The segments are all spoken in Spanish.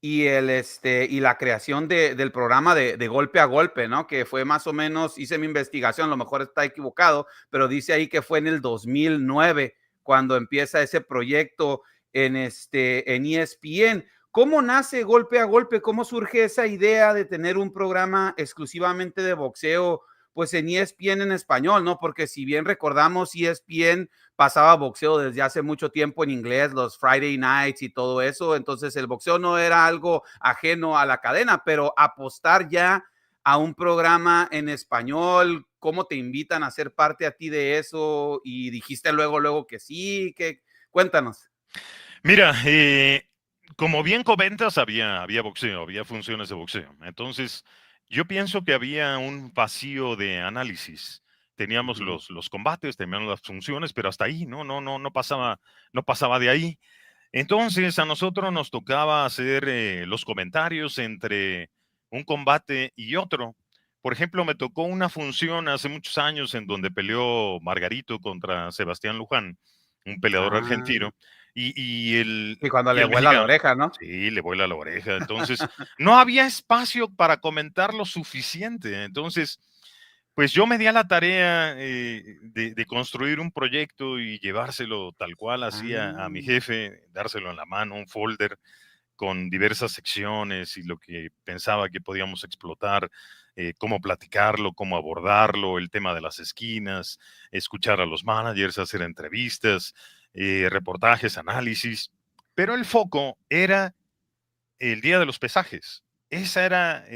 y la creación del programa de golpe a golpe, ¿no? Que fue más o menos, hice mi investigación, a lo mejor está equivocado, pero dice ahí que fue en el 2009 cuando empieza ese proyecto en ESPN. ¿Cómo nace Golpe a Golpe? ¿Cómo surge esa idea de tener un programa exclusivamente de boxeo, pues en ESPN en español, ¿no? Porque si bien recordamos, ESPN pasaba boxeo desde hace mucho tiempo en inglés, los Friday Nights y todo eso, entonces el boxeo no era algo ajeno a la cadena, pero apostar ya a un programa en español, ¿cómo te invitan a ser parte a ti de eso? Y dijiste luego, luego que sí, que cuéntanos. Mira, como bien comentas, había boxeo, había funciones de boxeo. Entonces, yo pienso que había un vacío de análisis. Teníamos Ujú. los combates, teníamos las funciones, pero hasta ahí, no pasaba de ahí. Entonces, a nosotros nos tocaba hacer los comentarios entre un combate y otro. Por ejemplo, me tocó una función hace muchos años en donde peleó Margarito contra Sebastián Luján, un peleador Ah, argentino, y el, y cuando y le el vuela la mexicano. oreja, ¿no? Sí, le vuela la oreja. Entonces, no había espacio para comentar lo suficiente. Entonces, pues yo me di a la tarea de construir un proyecto y llevárselo tal cual hacía a mi Ah, jefe, dárselo en la mano, un folder con diversas secciones y lo que pensaba que podíamos explotar, cómo platicarlo, cómo abordarlo, el tema de las esquinas, escuchar a los managers, hacer entrevistas, reportajes, análisis. Pero el foco era el día de los pesajes. Esa era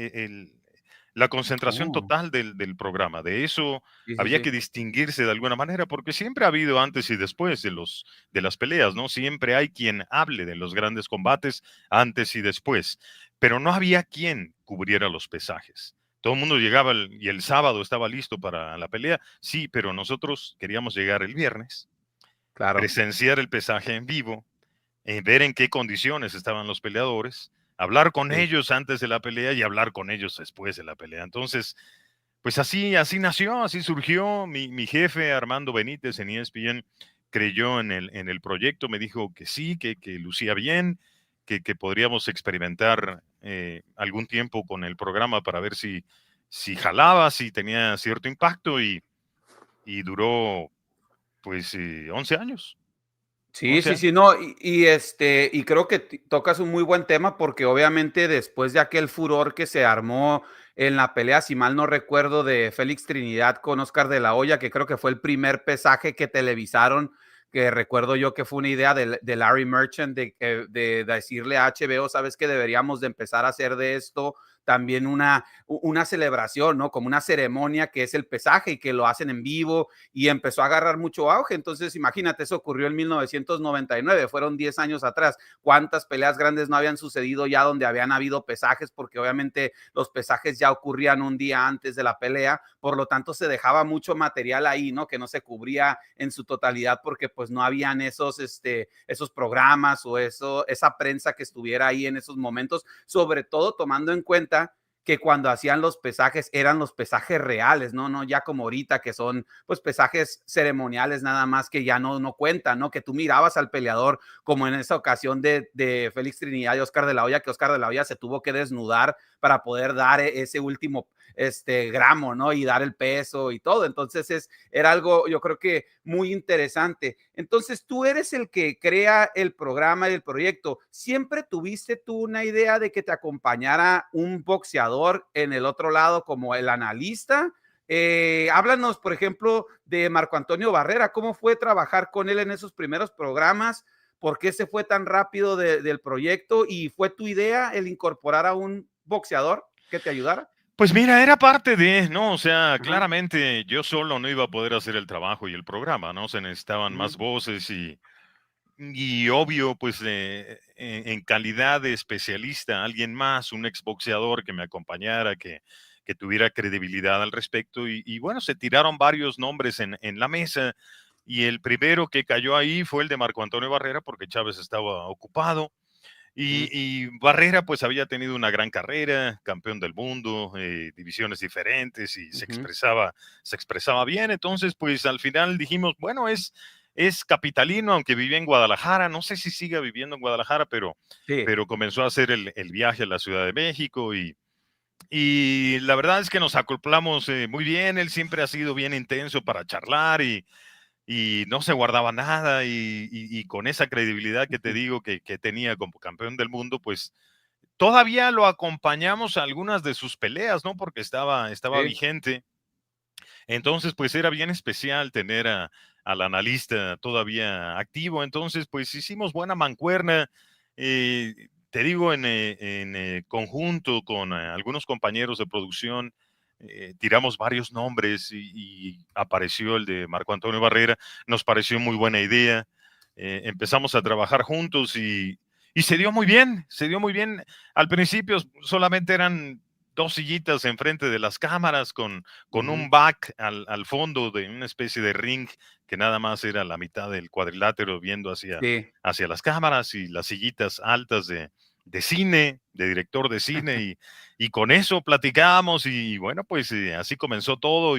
la concentración oh, total del programa. De eso sí, sí, había sí. que distinguirse de alguna manera, porque siempre ha habido antes y después de las peleas, ¿no? Siempre hay quien hable de los grandes combates antes y después, pero no había quien cubriera los pesajes. Todo el mundo llegaba y el sábado estaba listo para la pelea, sí, pero nosotros queríamos llegar el viernes, Claro. presenciar el pesaje en vivo, ver en qué condiciones estaban los peleadores, hablar con Sí. ellos antes de la pelea y hablar con ellos después de la pelea. Entonces, pues así nació, así surgió. Mi jefe, Armando Benítez, en ESPN, creyó en el proyecto, me dijo que sí, que lucía bien, que podríamos experimentar algún tiempo con el programa para ver si jalaba, si tenía cierto impacto y duró pues 11 años. Sí, 11 sí, años. sí, no, y creo que tocas un muy buen tema porque obviamente después de aquel furor que se armó en la pelea, si mal no recuerdo, de Félix Trinidad con Oscar de la Hoya, que creo que fue el primer pesaje que televisaron, que recuerdo yo que fue una idea de Larry Merchant de decirle a HBO, sabes que deberíamos de empezar a hacer de esto también una celebración, ¿no? Como una ceremonia que es el pesaje y que lo hacen en vivo y empezó a agarrar mucho auge. Entonces, imagínate, eso ocurrió en 1999, fueron 10 años atrás. ¿Cuántas peleas grandes no habían sucedido ya donde habían habido pesajes? Porque obviamente los pesajes ya ocurrían un día antes de la pelea, por lo tanto se dejaba mucho material ahí, ¿no? Que no se cubría en su totalidad porque pues no habían esos programas o esa prensa que estuviera ahí en esos momentos, sobre todo tomando en cuenta que cuando hacían los pesajes eran los pesajes reales, ¿no? No ya como ahorita que son pues pesajes ceremoniales nada más que ya no cuentan, ¿no? Que tú mirabas al peleador como en esa ocasión de Félix Trinidad y Oscar de la Hoya, que Oscar de la Hoya se tuvo que desnudar para poder dar ese último gramo, ¿no? Y dar el peso y todo. Entonces era algo, yo creo que muy interesante. Entonces tú eres el que crea el programa y el proyecto. ¿Siempre tuviste tú una idea de que te acompañara un boxeador en el otro lado como el analista? Háblanos, por ejemplo, de Marco Antonio Barrera. ¿Cómo fue trabajar con él en esos primeros programas? ¿Por qué se fue tan rápido del proyecto? ¿Y fue tu idea el incorporar a un boxeador que te ayudara? Pues mira, era parte de, ¿no? O sea, Ajá, claramente yo solo no iba a poder hacer el trabajo y el programa, ¿no? Se necesitaban uh-huh, más voces y obvio, pues en calidad de especialista, alguien más, un exboxeador que me acompañara, que tuviera credibilidad al respecto. Y bueno, se tiraron varios nombres en la mesa y el primero que cayó ahí fue el de Marco Antonio Barrera porque Chávez estaba ocupado. uh-huh, Y Barrera pues había tenido una gran carrera, campeón del mundo, divisiones diferentes y uh-huh. se expresaba bien. Entonces pues al final dijimos, bueno, es capitalino, aunque vivía en Guadalajara. No sé si siga viviendo en Guadalajara, Sí, pero comenzó a hacer el viaje a la Ciudad de México y la verdad es que nos acoplamos muy bien. Él siempre ha sido bien intenso para charlar y no se guardaba nada y con esa credibilidad que te digo que tenía como campeón del mundo, pues todavía lo acompañamos a algunas de sus peleas, ¿no? Porque estaba sí, vigente. Entonces, pues era bien especial tener al analista todavía activo. Entonces, pues hicimos buena mancuerna. Te digo, en conjunto con algunos compañeros de producción, tiramos varios nombres y apareció el de Marco Antonio Barrera. Nos pareció muy buena idea. Empezamos a trabajar juntos y se dio muy bien, se dio muy bien. Al principio solamente eran dos sillitas enfrente de las cámaras con ujú, un back al fondo de una especie de ring que nada más era la mitad del cuadrilátero viendo sí. hacia las cámaras y las sillitas altas de cine, de director de cine, y con eso platicábamos y bueno, pues así comenzó todo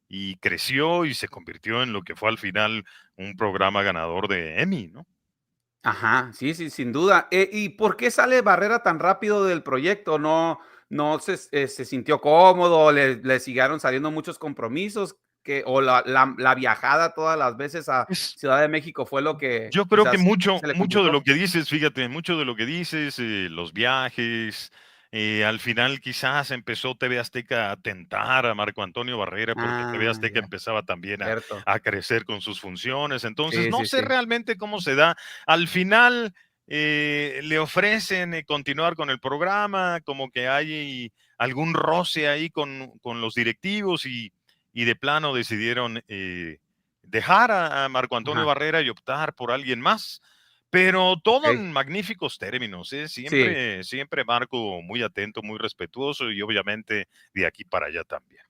y creció y se convirtió en lo que fue al final un programa ganador de Emmy, ¿no? Ajá, sí, sí, sin duda. ¿Y por qué sale Barrera tan rápido del proyecto? ¿No se sintió cómodo? ¿Le siguieron saliendo muchos compromisos? ¿O la viajada todas las veces a Es Ciudad de México fue lo que Yo creo que quizás mucho, se le mucho de lo complicó? que dices, fíjate, mucho de lo que dices, los viajes, al final quizás empezó TV Azteca a tentar a Marco Antonio Barrera porque TV Ah, Azteca ya, empezaba también cierto. a crecer con sus funciones. Entonces, Sí, no sí, sé sí. realmente cómo se da. Al final le ofrecen continuar con el programa, como que hay algún roce ahí con los directivos y de plano decidieron dejar a Marco Antonio Ajá, Barrera y optar por alguien más, pero todo okey. en magníficos términos, ¿eh? Sí. Siempre, siempre Marco muy atento, muy respetuoso y obviamente de aquí para allá también.